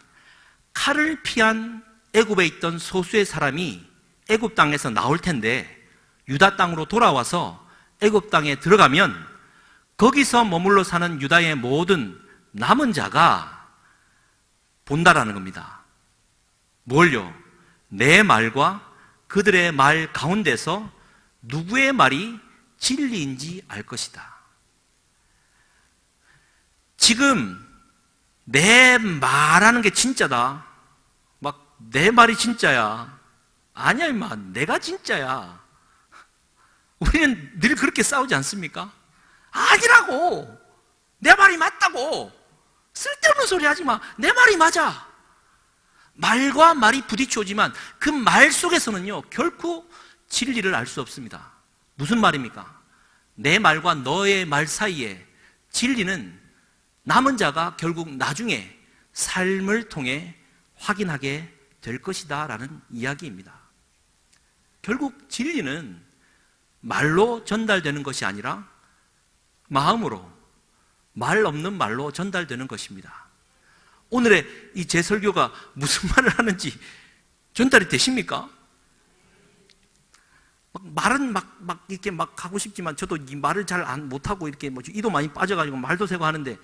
칼을 피한 애굽에 있던 소수의 사람이 애굽 땅에서 나올 텐데 유다 땅으로 돌아와서 애굽 땅에 들어가면 거기서 머물러 사는 유다의 모든 남은 자가 본다라는 겁니다. 뭘요? 내 말과 그들의 말 가운데서 누구의 말이 진리인지 알 것이다. 지금 내 말하는 게 진짜다, 막 내 말이 진짜야, 아니야 임마, 내가 진짜야. 우리는 늘 그렇게 싸우지 않습니까? 아니라고, 내 말이 맞다고, 쓸데없는 소리 하지 마, 내 말이 맞아. 말과 말이 부딪혀오지만 그 말 속에서는요 결코 진리를 알 수 없습니다. 무슨 말입니까? 내 말과 너의 말 사이에 진리는 남은 자가 결국 나중에 삶을 통해 확인하게 될 것이다 라는 이야기입니다. 결국 진리는 말로 전달되는 것이 아니라 마음으로, 말 없는 말로 전달되는 것입니다. 오늘의 이 제 설교가 무슨 말을 하는지 전달이 되십니까? 말은 이렇게 하고 싶지만 저도 이 말을 잘 못하고 이렇게 이도 많이 빠져가지고 말도 새고 하는데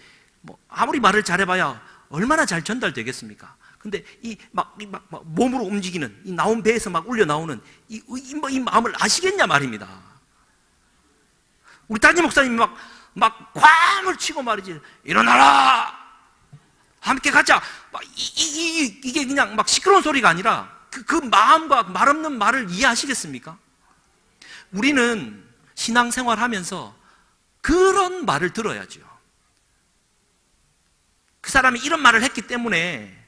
아무리 말을 잘해봐야 얼마나 잘 전달되겠습니까? 근데 몸으로 움직이는 이 나온 배에서 울려 나오는 이 마음을 아시겠냐 말입니다. 우리 담임 목사님이 꽝을 치고 말이지, 일어나라! 함께 가자! 이게 그냥 시끄러운 소리가 아니라 그 마음과 말 없는 말을 이해하시겠습니까? 우리는 신앙생활 하면서 그런 말을 들어야죠. 그 사람이 이런 말을 했기 때문에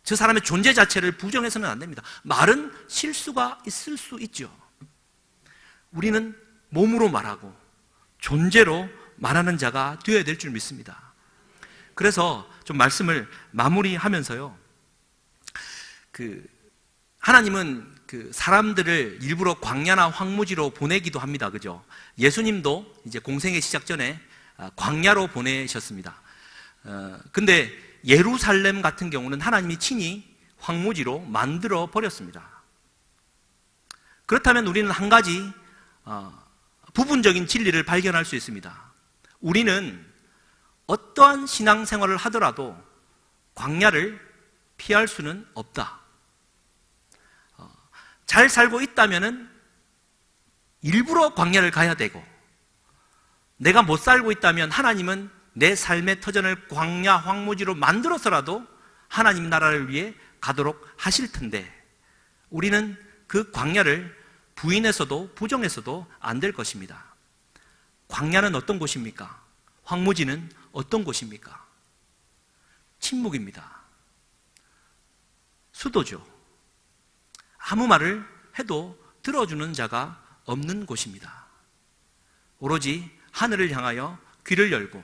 저 사람의 존재 자체를 부정해서는 안 됩니다. 말은 실수가 있을 수 있죠. 우리는 몸으로 말하고 존재로 말하는 자가 되어야 될 줄 믿습니다. 그래서 좀 말씀을 마무리하면서요, 하나님은 사람들을 일부러 광야나 황무지로 보내기도 합니다. 그죠? 예수님도 이제 공생의 시작 전에 광야로 보내셨습니다. 근데 예루살렘 같은 경우는 하나님이 친히 황무지로 만들어 버렸습니다. 그렇다면 우리는 한 가지 부분적인 진리를 발견할 수 있습니다. 우리는 어떠한 신앙생활을 하더라도 광야를 피할 수는 없다. 잘 살고 있다면은 일부러 광야를 가야 되고, 내가 못 살고 있다면 하나님은 내 삶의 터전을 광야 황무지로 만들어서라도 하나님 나라를 위해 가도록 하실 텐데, 우리는 그 광야를 부인해서도 부정해서도 안 될 것입니다. 광야는 어떤 곳입니까? 황무지는 어떤 곳입니까? 침묵입니다. 수도죠. 아무 말을 해도 들어주는 자가 없는 곳입니다. 오로지 하늘을 향하여 귀를 열고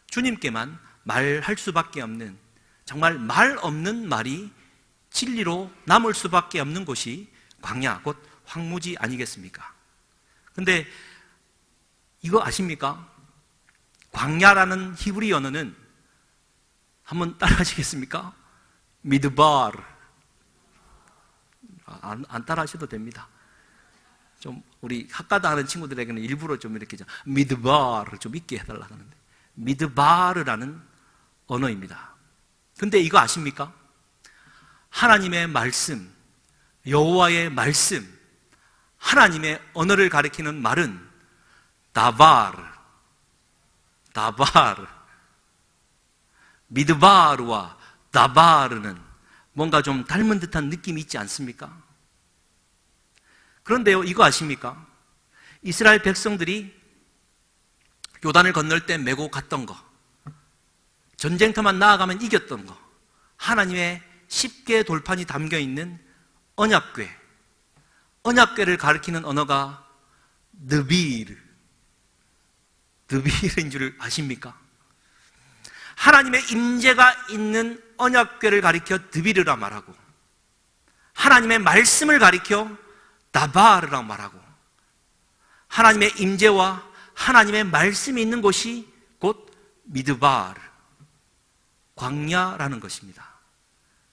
주님께만 말할 수밖에 없는, 정말 말 없는 말이 진리로 남을 수밖에 없는 곳이 광야, 곧 황무지 아니겠습니까? 근데 이거 아십니까? 광야라는 히브리 언어는, 한번 따라하시겠습니까? 미드바르. 안 따라하셔도 됩니다. 좀 우리 학가다 하는 친구들에게는 일부러 좀 이렇게 미드바르를 좀 있게 해달라 하는데, 미드바르라는 언어입니다. 근데 이거 아십니까? 하나님의 말씀, 여호와의 말씀, 하나님의 언어를 가리키는 말은 다바르, 미드바르와 다바르는 뭔가 좀 닮은 듯한 느낌이 있지 않습니까? 그런데요, 이거 아십니까? 이스라엘 백성들이 요단을 건널 때 메고 갔던 거, 전쟁터만 나아가면 이겼던 거, 하나님의 10개의 돌판이 담겨있는 언약궤, 언약궤를 가리키는 언어가 드비르인 줄 아십니까? 하나님의 임재가 있는 언약궤를 가리켜 드비르라 말하고, 하나님의 말씀을 가리켜 다바르라 말하고, 하나님의 임재와 하나님의 말씀이 있는 곳이 곧 미드바르, 광야라는 것입니다.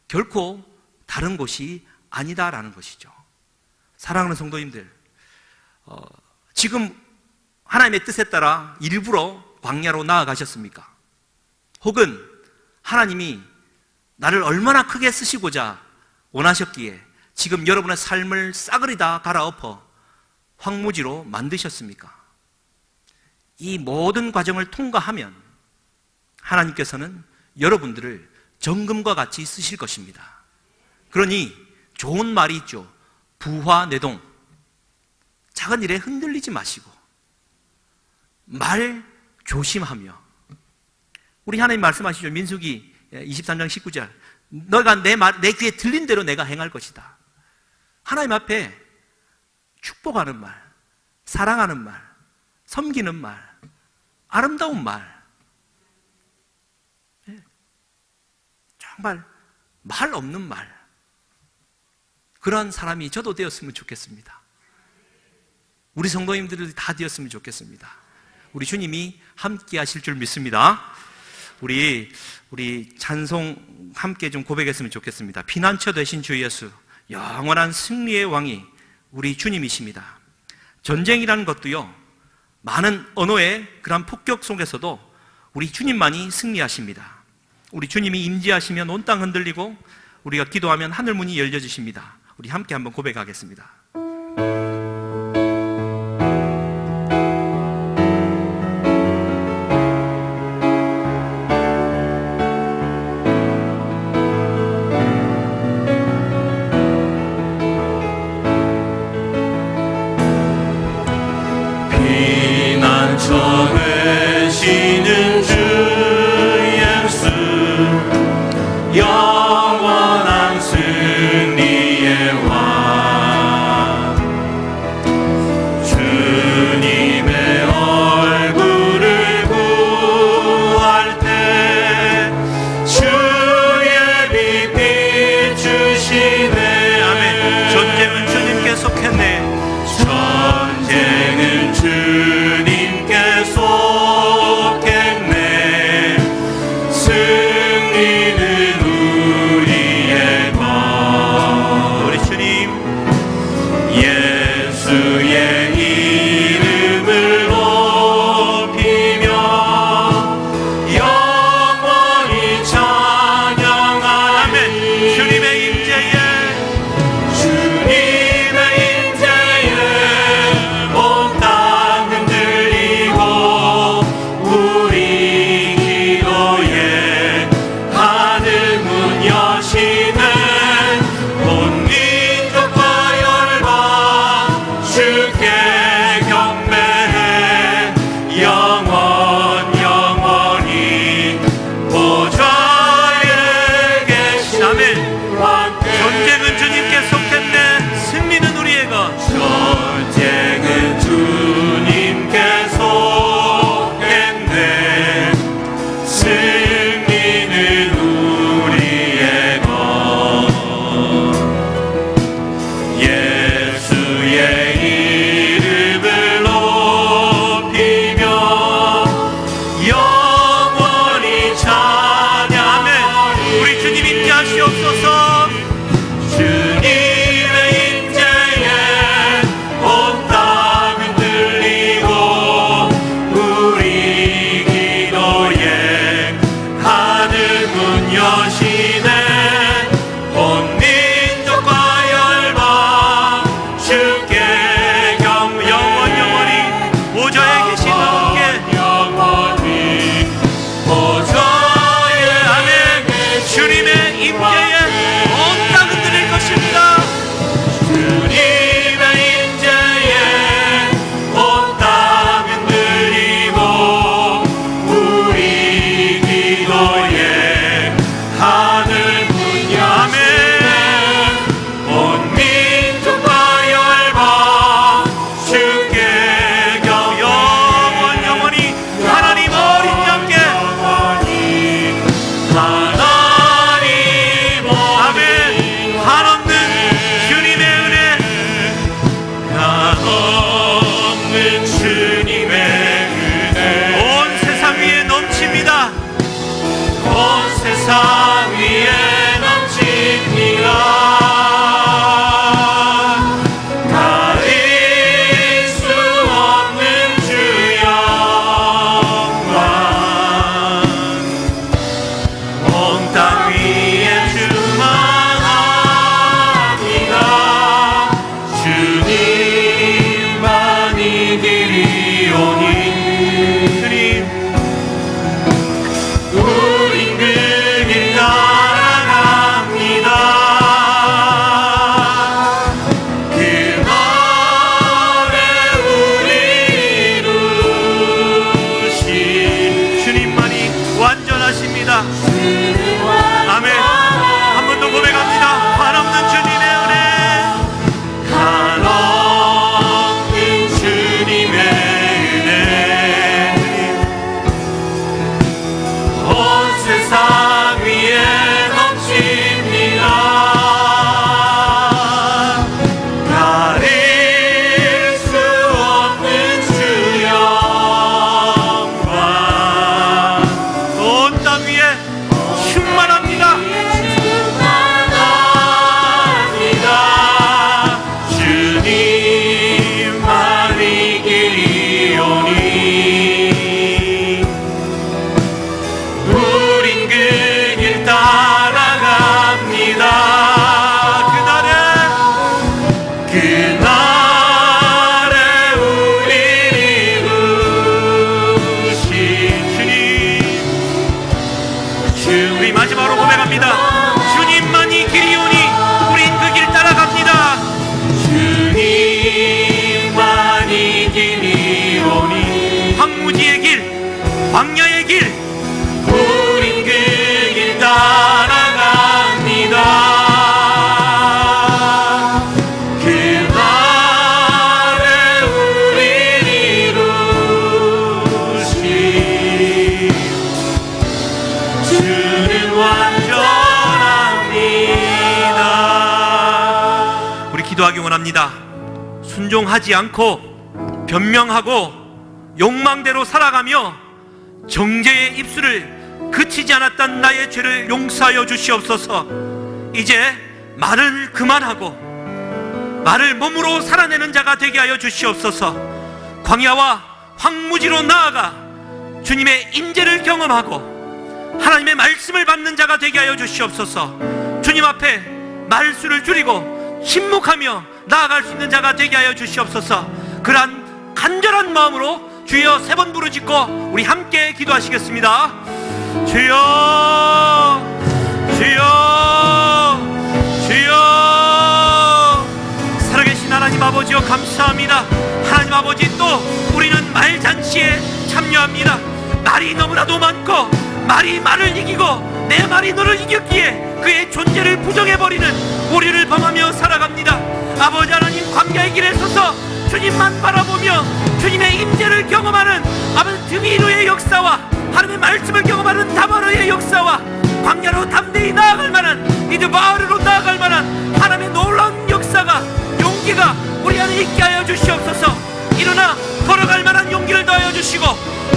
결코 다른 곳이 아니다라는 것이죠. 사랑하는 성도님들, 지금 하나님의 뜻에 따라 일부러 광야로 나아가셨습니까? 혹은 하나님이 나를 얼마나 크게 쓰시고자 원하셨기에 지금 여러분의 삶을 싸그리 다 갈아엎어 황무지로 만드셨습니까? 이 모든 과정을 통과하면 하나님께서는 여러분들을 정금과 같이 쓰실 것입니다. 그러니 좋은 말이 있죠. 부화내동. 작은 일에 흔들리지 마시고 말 조심하며, 우리 하나님 말씀하시죠. 민수기 23장 19절. 너가 내 귀에 들린 대로 내가 행할 것이다. 하나님 앞에 축복하는 말, 사랑하는 말, 섬기는 말, 아름다운 말, 정말 말 없는 말, 그런 사람이 저도 되었으면 좋겠습니다. 우리 성도님들이 다 되었으면 좋겠습니다. 우리 주님이 함께 하실 줄 믿습니다. 우리 찬송 함께 좀 고백했으면 좋겠습니다. 피난처 되신 주 예수, 영원한 승리의 왕이 우리 주님이십니다. 전쟁이라는 것도요, 많은 언어의 그런 폭격 속에서도 우리 주님만이 승리하십니다. 우리 주님이 임재하시면 온 땅 흔들리고, 우리가 기도하면 하늘 문이 열려주십니다. 우리 함께 한번 고백하겠습니다. 피난처 되시는 주 예수, 영원한 승리의 왕, 주님의 얼굴을 구할 때 주의 빛 비추시네. 아멘. 전쟁은 주님께 속했네. 전쟁은 주님께 속했네. 승리는 우리의 것. 우리 주님 예수의 이름을 높이며 영원히 찬양하리. 아멘. 주님의 임재에 온 땅 흔들리고, 우리 기도에 하늘 문 여시는 온 민족과 열방 주께 경배해. 영원히 보좌에 계신 아멘. 왕께. 전쟁은 주님께 속했네. 승리는 우리의 것. 전쟁은 주님께 속했네. 승리는 우리의 것. 예수의 이름을 높이며 영원히 찬양하며 우리 주님 임재하시옵소서. 주님의 임재에 온 땅 흔들리고, 우리 기도에 하늘 문 여시네. 온 민족과 열방 주께 영원히 보좌에 계신 하나님께 영원히 보좌에 아멘. 주님의 임재에 온 땅 흔들릴 것입니다. 주님의 임재에 온 땅 흔들리고, 우리 기도에 하늘 문 여시네. 온 민족과 열방 주께 영원히 하나님 어린 양께 하나님 아멘. 한없는 주님의 은혜, 한없는 주님의 은혜 온 세상 위에 넘칩니다. 온 세상 위에 넘칩니다. 가릴 수 없는 주 영광, 온 땅 위에 충만합니다. 주님만이 길이오니. 주님 우린 그 길 따라 광야의 길, 우린 그 길 따라갑니다. 그 말을 우린 이루시. 주는 완전합니다. 우리 기도하기 원합니다. 순종하지 않고 변명하고 욕망대로 살아가며 정죄의 입술을 그치지 않았던 나의 죄를 용서하여 주시옵소서. 이제 말을 그만하고 말을 몸으로 살아내는 자가 되게 하여 주시옵소서. 광야와 황무지로 나아가 주님의 임재를 경험하고 하나님의 말씀을 받는 자가 되게 하여 주시옵소서. 주님 앞에 말수를 줄이고 침묵하며 나아갈 수 있는 자가 되게 하여 주시옵소서. 그러한 간절한 마음으로 주여 3번 부르짖고 우리 함께 기도하시겠습니다. 주여, 주여, 주여. 살아계신 하나님 아버지여 감사합니다. 하나님 아버지, 또 우리는 말잔치에 참여합니다. 말이 너무나도 많고 말이 말을 이기고 내 말이 너를 이겼기에 그의 존재를 부정해버리는 우리를 범하며 살아갑니다. 아버지 하나님, 광야의 길에 서서 주님만 바라보며 주님의 임재를 경험하는 아버지 드미루의 역사와 하나님의 말씀을 경험하는 다바르의 역사와 광야로 담대히 나아갈 만한 미드바르로 나아갈 만한 하나님의 놀라운 역사가, 용기가 우리 안에 있게 하여 주시옵소서. 일어나 걸어갈 만한 용기를 더하여 주시고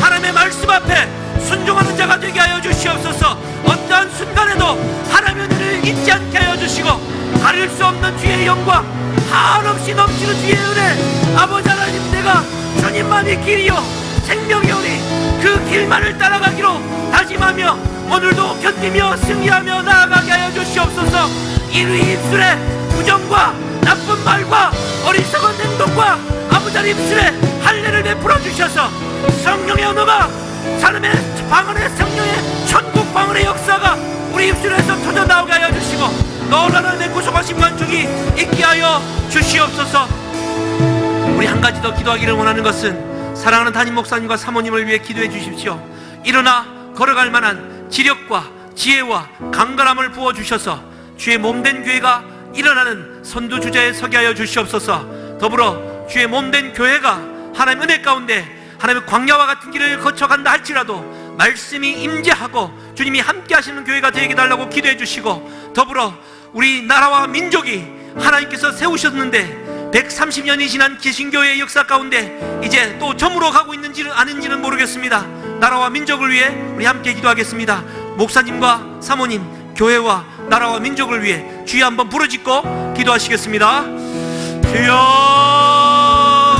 하나님의 말씀 앞에 순종하는 자가 되게 하여 주시옵소서. 어떠한 순간에도 하나님의 은혜를 잊지 않게 하여 주시고 가릴 수 없는 주의 영광, 한없이 넘치는 주의 은혜, 아버지 하나님, 내가 주님만이 길이요 생명이오니 그 길만을 따라가기로 다짐하며 오늘도 견디며 승리하며 나아가게 하여 주시옵소서. 이의 입술에 부정과 나쁜 말과 어리석은 행동과 아버지 하나님 입술에 할례를 베풀어 주셔서 성령의 언어가 하나님의 방언의 성령의 천국 방언의 역사가 우리 입술에서 터져 나오게 하여 주시고 놀라운 하나님의 구속하신 만족이 있게 하여 주시옵소서. 우리 한 가지 더 기도하기를 원하는 것은 사랑하는 담임 목사님과 사모님을 위해 기도해 주십시오. 일어나 걸어갈 만한 지력과 지혜와 강건함을 부어주셔서 주의 몸된 교회가 일어나는 선두주자에 서게 하여 주시옵소서. 더불어 주의 몸된 교회가 하나님의 은혜 가운데 하나님의 광야와 같은 길을 거쳐간다 할지라도 말씀이 임재하고 주님이 함께 하시는 교회가 되게 달라고 기도해 주시고, 더불어 우리 나라와 민족이 하나님께서 세우셨는데 130년이 지난 개신교회의 역사 가운데 이제 또 저물어 가고 있는지는 아닌지는 모르겠습니다. 나라와 민족을 위해 우리 함께 기도하겠습니다. 목사님과 사모님, 교회와 나라와 민족을 위해 주여 한번 부르짖고 기도하시겠습니다. 주여,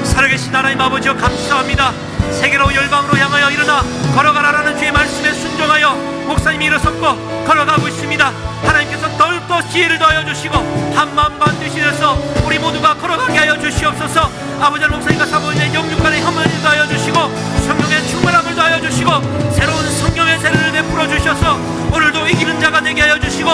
살아계신 하나님 아버지여 감사합니다. 세계로 열방으로 향하여 일어나 걸어가라라는 주의 말씀에 순종하여 목사님이 일어섰고 걸어가고 있습니다. 하나님께서 더욱더 지혜를 더하여 주시고 한마음 반드시에서 우리 모두가 걸어가게 하여 주시옵소서. 아버지 목사님과 사모님의 영육간의 혐오를 더하여 주시고 성령의 충만함을 더하여 주시고 새로운 성령의 세례를 베풀어 주셔서 오늘도 이기는 자가 되게 하여 주시고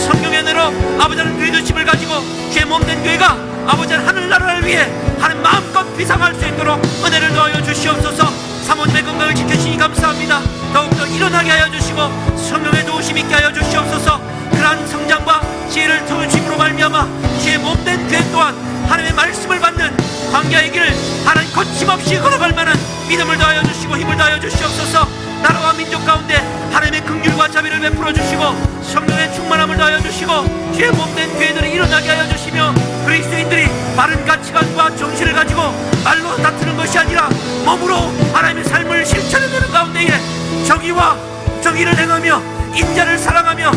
성령의 은혜로 아버지는 리더십을 가지고 주의 몸된 교회가 아버지 하늘나라를 위해 하는 마음껏 비상할 수 있도록 은혜를 더하여 주시옵소서. 사모님의 건강을 지켜주시니 감사합니다. 더욱더 일어나게 하여 주시고 성령의 도우심 있게 하여 주시옵소서. 그러한 성장과 지혜를 통주심으로 말미암아 주의 몸된 교회 또한 하나님의 말씀을 받는 광야의 길을 하나님 거침없이 걸어갈 만한 믿음을 더하여 주시고 힘을 더하여 주시옵소서. 나라와 민족 가운데 하나님의 긍휼과 자비를 베풀어 주시고 성령의 충만함을 더하여 주시고 주의 몸된 교회들이 일어나게 하여 주시며 그리스도인들이 바른 가치관과 정신을 가지고 말로 다투는 것이 아니라 몸으로 하나님의 삶을 실천해내는 가운데에 정의를 행하며 인자를 사랑하며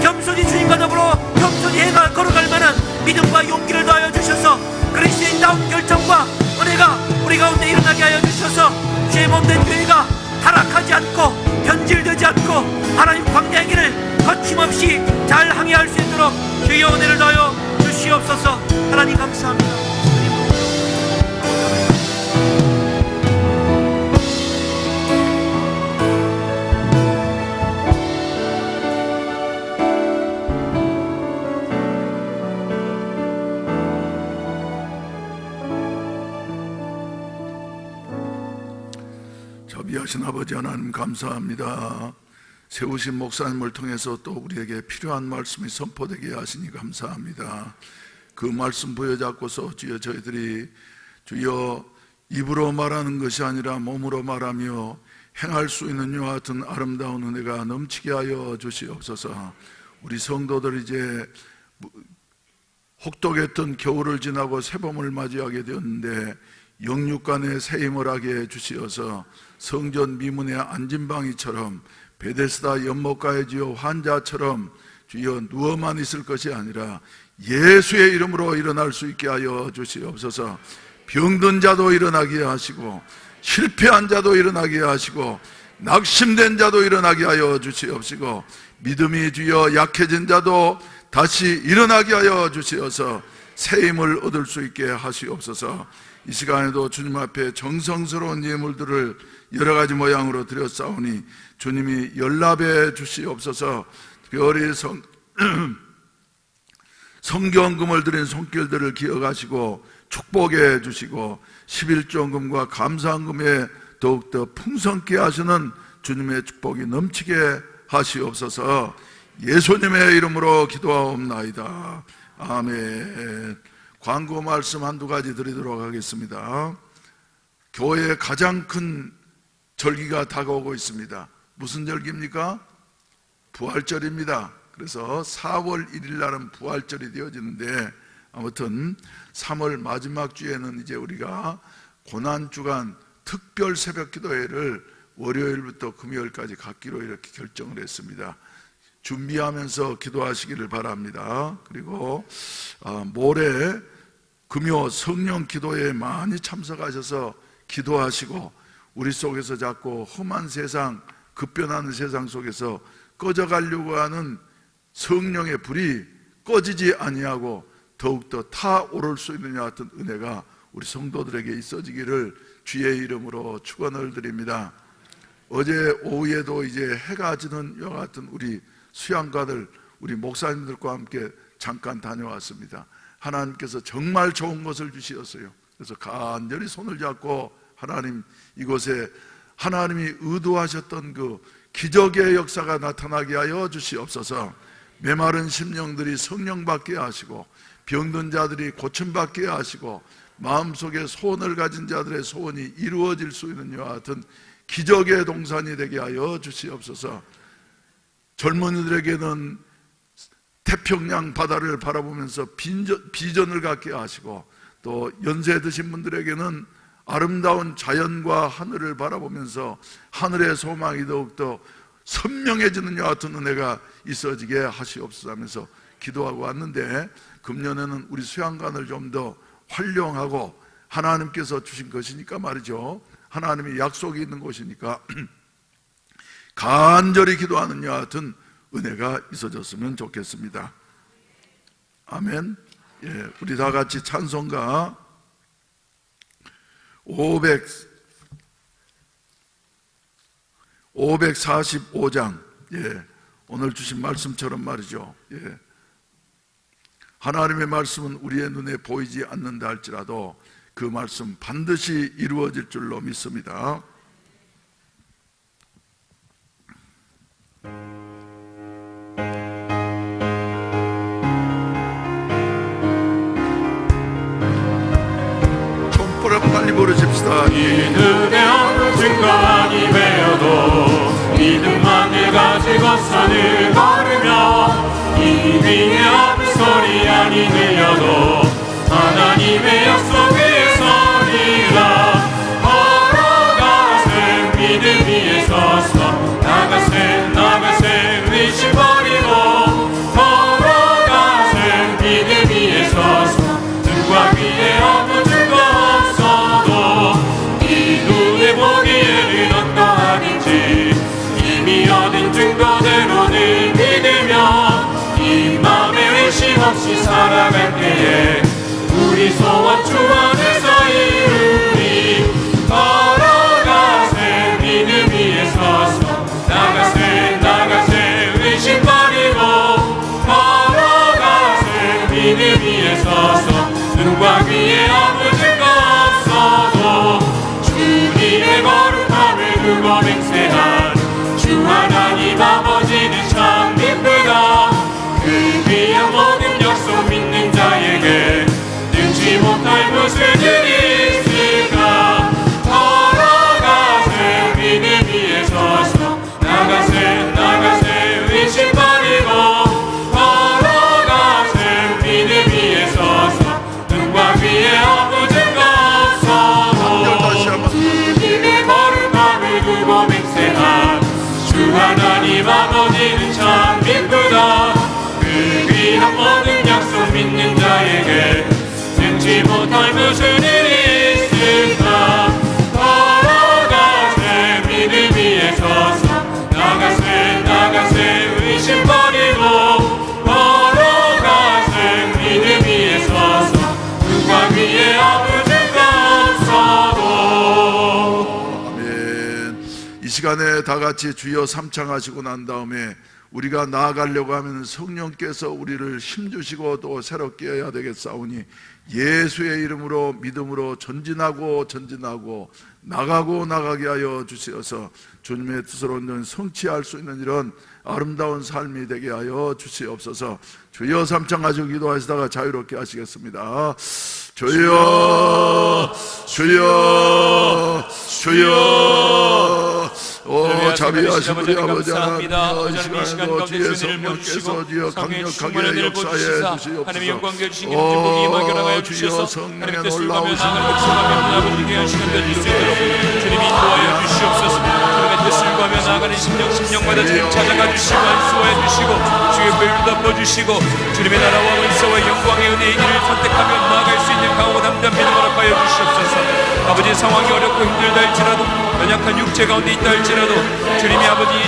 겸손히 주님과 더불어 겸손히 걸어갈 만한 믿음과 용기를 더하여 주셔서 그리스도인다운 결정과 은혜가 우리 가운데 일어나게 하여 주셔서 주의 몸된 교회가 타락하지 않고 변질되지 않고 하나님 광야의 길을 거침없이 잘 항해할 수 있도록 주의 은혜를 더하여 주시옵소서. 하나님 감사합니다. 살아계신 아버지 하나님 감사합니다. 세우신 목사님을 통해서 또 우리에게 필요한 말씀이 선포되게 하시니 감사합니다. 그 말씀 부여잡고서 주여 저희들이 주여 입으로 말하는 것이 아니라 몸으로 말하며 행할 수 있는 이와 같은 아름다운 은혜가 넘치게 하여 주시옵소서. 우리 성도들 이제 혹독했던 겨울을 지나고 새봄을 맞이하게 되었는데 영육간에 새 힘을 하게 해주시어서 성전 미문의 안진방이처럼 베데스다 연못가의 주여 환자처럼 주여 누워만 있을 것이 아니라 예수의 이름으로 일어날 수 있게 하여 주시옵소서. 병든 자도 일어나게 하시고 실패한 자도 일어나게 하시고 낙심된 자도 일어나게 하여 주시옵시고 믿음이 주여 약해진 자도 다시 일어나게 하여 주시어서 새 힘을 얻을 수 있게 하시옵소서. 이 시간에도 주님 앞에 정성스러운 예물들을 여러 가지 모양으로 드렸사오니 주님이 연락해 주시옵소서. 특별히 성경금을 드린 손길들을 기억하시고 축복해 주시고 11조금과 감사금에 더욱더 풍성케 하시는 주님의 축복이 넘치게 하시옵소서. 예수님의 이름으로 기도하옵나이다. 아멘. 광고 말씀 한두 가지 드리도록 하겠습니다. 교회의 가장 큰 절기가 다가오고 있습니다. 무슨 절기입니까? 부활절입니다. 그래서 4월 1일 날은 부활절이 되어지는데 아무튼 3월 마지막 주에는 이제 우리가 고난주간 특별 새벽 기도회를 월요일부터 금요일까지 갖기로 이렇게 결정을 했습니다. 준비하면서 기도하시기를 바랍니다. 그리고 모레 금요 성령 기도회에 많이 참석하셔서 기도하시고 우리 속에서 자꾸 험한 세상, 급변하는 세상 속에서 꺼져가려고 하는 성령의 불이 꺼지지 아니하고 더욱더 타오를 수 있는 이와 같은 은혜가 우리 성도들에게 있어지기를 주의 이름으로 축원을 드립니다. 어제 오후에도 이제 해가 지는 이와 같은 우리 수양가들, 우리 목사님들과 함께 잠깐 다녀왔습니다. 하나님께서 정말 좋은 것을 주시었어요. 그래서 간절히 손을 잡고 하나님, 이곳에 하나님이 의도하셨던 그 기적의 역사가 나타나게 하여 주시옵소서. 메마른 심령들이 성령 받게 하시고 병든 자들이 고침받게 하시고 마음속에 소원을 가진 자들의 소원이 이루어질 수 있는 이와 같은 기적의 동산이 되게 하여 주시옵소서. 젊은이들에게는 태평양 바다를 바라보면서 비전을 갖게 하시고 또 연세 드신 분들에게는 아름다운 자연과 하늘을 바라보면서 하늘의 소망이 더욱더 선명해지는 이와 같은 은혜가 있어지게 하시옵소서 하면서 기도하고 왔는데, 금년에는 우리 수양관을 좀 더 활용하고 하나님께서 주신 것이니까 말이죠, 하나님이 약속이 있는 곳이니까 간절히 기도하는 이와 같은 은혜가 있어졌으면 좋겠습니다. 아멘. 예, 우리 다 같이 찬송가 545장, 예, 오늘 주신 말씀처럼 말이죠. 예, 하나님의 말씀은 우리의 눈에 보이지 않는다 할지라도 그 말씀 반드시 이루어질 줄로 믿습니다. 촛불 한번 빨리 부르십시다. 이 눈에 없는 증거만이 되어도 믿음만을 가지고 산을 걸으며 이 귀에 없는 소리 아니 들려도 하나님의 약속 위에 서리라. 걸어가세 믿음 위에 서서 나가세 의심 버리고 걸어가세 믿음 위에 서서 등과 위에 아무 증거 없어도 이 눈에 보기에는 어떠하든지 이미 얻은 증거대로는 믿으며 이 맘에 의심 없이 살아갈 때에 우리 소원 주 안에서 이루리. 걸어가세 믿음 위에 서서 맹세한 주 하나님 아버지는 참 기쁘다. 그 귀한 모든 약속 믿는 자에게 능치 못할 무슨 일이 있을까. 걸어가세 믿음 위에 서서 나가세 의심 버리고 걸어가세 믿음 위에 서서 눈과 귀에 아무 증거 없어도 다시 한번 믿음의 거룩함을 두고 맹세한 주 하나님 아버지는 참 기쁘다. 그 귀한 모든 약속 믿는 자에게 능치 못할 무슨 일이 있을까. 걸어가세 믿음 위에 서서 나가세 의심 버리고 걸어가세 믿음 위에 서서 눈과 귀에 아무 증거 없어도. 아멘. 이 시간에 다 같이 주여 삼창하시고 난 다음에 우리가 나아가려고 하면 성령께서 우리를 힘주시고 또 새롭게 해야 되겠사오니 예수의 이름으로 믿음으로 전진하고 나가게 하여 주시어서 주님의 뜻을 온전 성취할 수 있는 이런 아름다운 삶이 되게 하여 주시옵소서. 주여 삼창하시고 기도하시다가 자유롭게 하시겠습니다. 주여 자비하신 우리 아버지 하나님, 이 시간에도 주의 성령께서 주여 강력하게 역사해 주시옵소서. 주여 성령의 놀라우신 아버지께 시간 되실 수 있도록 주님이 인도하여 주시옵소서. 주님의 뜻을 구하며 나아가는 심령마다 주님 찾아가 주시고 안수하여 주시고 주의 보혈로 덮어주시고 주님의 나라와 은사와 영광의 은혜의 길을 선택하며 나아갈 수 있는 강하고 담대한 믿음 허락하여 주시옵소서. 아버지 상황이 어렵고 힘들다 할지라도 연약한 육체 가운데 있다 할지라도 주님이 아버지